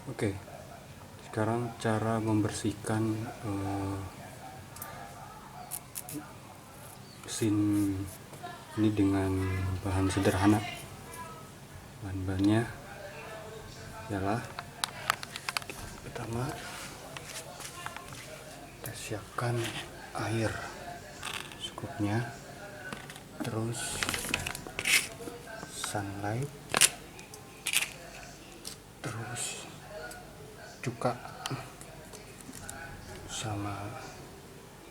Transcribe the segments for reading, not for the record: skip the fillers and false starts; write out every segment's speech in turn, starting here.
Oke, sekarang cara membersihkan mesin ini dengan bahan sederhana. Bahan-bahannya ialah pertama kita siapkan air secukupnya, terus sunlight, terus cuka sama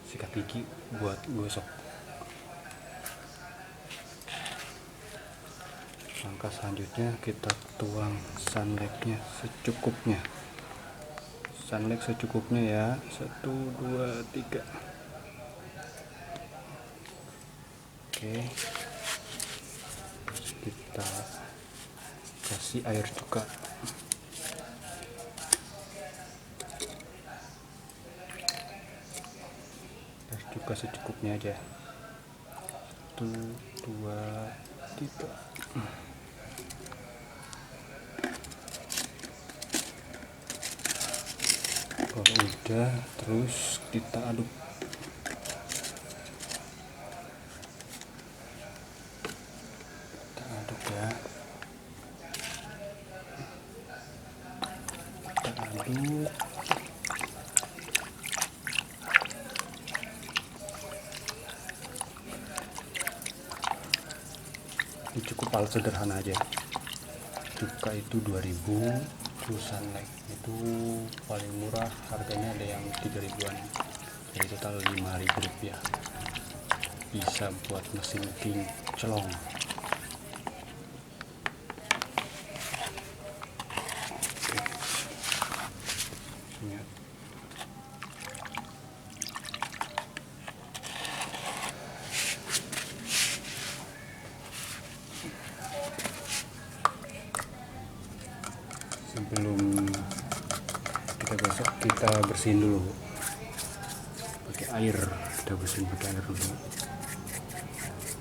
sikat gigi buat gosok. Langkah selanjutnya kita tuang sunlightnya secukupnya. Sunlight secukupnya ya, 1, 2, 3. Oke, terus kita kasih air cuka. Air cuka secukupnya aja. 1, 2, 3. Kalau udah, terus kita aduk. Kita aduk ya. Kita aduk. Ini cukup alat sederhana aja. Cuka itu 2000, terus sunlight itu paling murah, harganya ada yang 3 ribuan, jadi total 5.000 rupiah. Bisa buat mesin kinclong. Oke. Sebelum kita gosok, kita bersihin dulu pakai air. Kita bersihin pakai air dulu.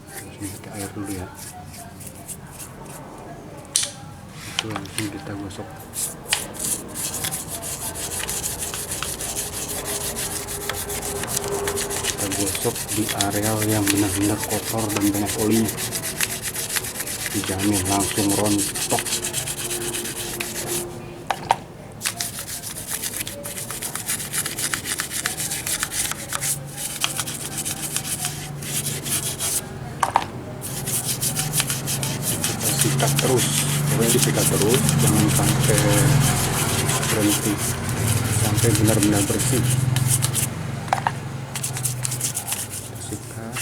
Bersihin pakai air dulu ya. Itu langsung kita gosok. Kita gosok di areal yang benar-benar kotor dan banyak olinya. Dijamin langsung rontok. Sikat terus, pokoknya disikat terus, jangan sampai berhenti, sampai benar-benar bersih. Sikat.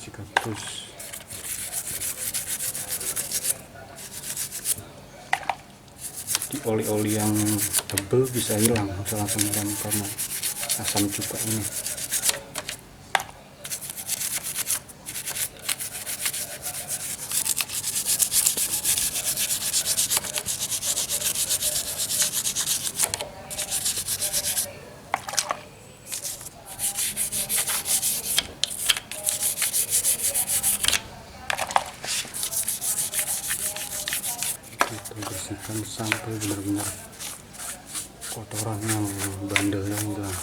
Sikat terus. Di oli-oli yang tebel bisa hilang, bisa langsung hilang karena asam cuka ini. Kita bersihkan sampai benar-benar kotoran yang bandelnya udah